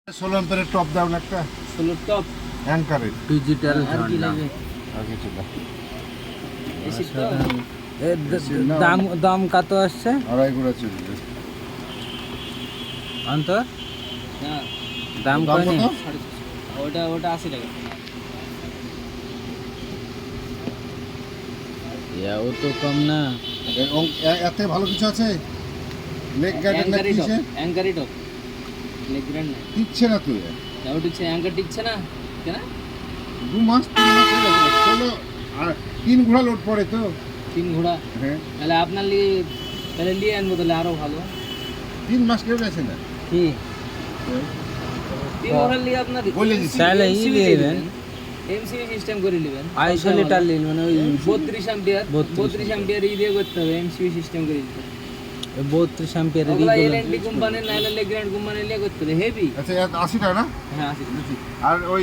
16 এম্পিয়ারের top দাও না একটা 16 টপ অ্যাঙ্কারের ডিজিটাল আর কি লাগবে আর কিছু না এসি তো দাম দাম কত আসছে আড়াই গুঁড়া চলবে অন্তর হ্যাঁ দাম দাম কত কত? 650 ওটা 80 টাকা ও তো কম না এতে ভালো কিছু আছে লেগ গার্ডের না কিছে অ্যাঙ্কারই টপ লেগ গ্র্যান্ড না দিচ্ছে না তুই দাও টিকছে অ্যাঙ্কার টিকছে না কেন 2 মাস 3 মাস হয়ে গেছে 16 আর 3 ঘোড়া লোড পড়ে তো 3 ঘোড়া হ্যাঁ তাহলে আপনার লিয়ে তাহলে নিয়ে আনবো তাহলে আরো ভালো 3 মাস কেউ গেছে না কি 3 ঘোড়ার লিয়ে আপনার বলে দিচ্ছি। তাহলে ই নেবেন। এমসিবি সিস্টেম করে নেবেন আইসোলেটার লিন মানে ওই 32 অ্যাম্পিয়ার 32 32 অ্যাম্পিয়ার ই দিয়ে করতে হবে এমসিবি সিস্টেম করে দিতে 32 অ্যাম্পিয়ারের ওগুলা ই এলএনডি কোম্পানির নাইলে লেগ্র্যান্ড কোম্পানির লিয়ে করতে হবে হেভি আচ্ছা 80 টাকা না হ্যাঁ আছে আর ওই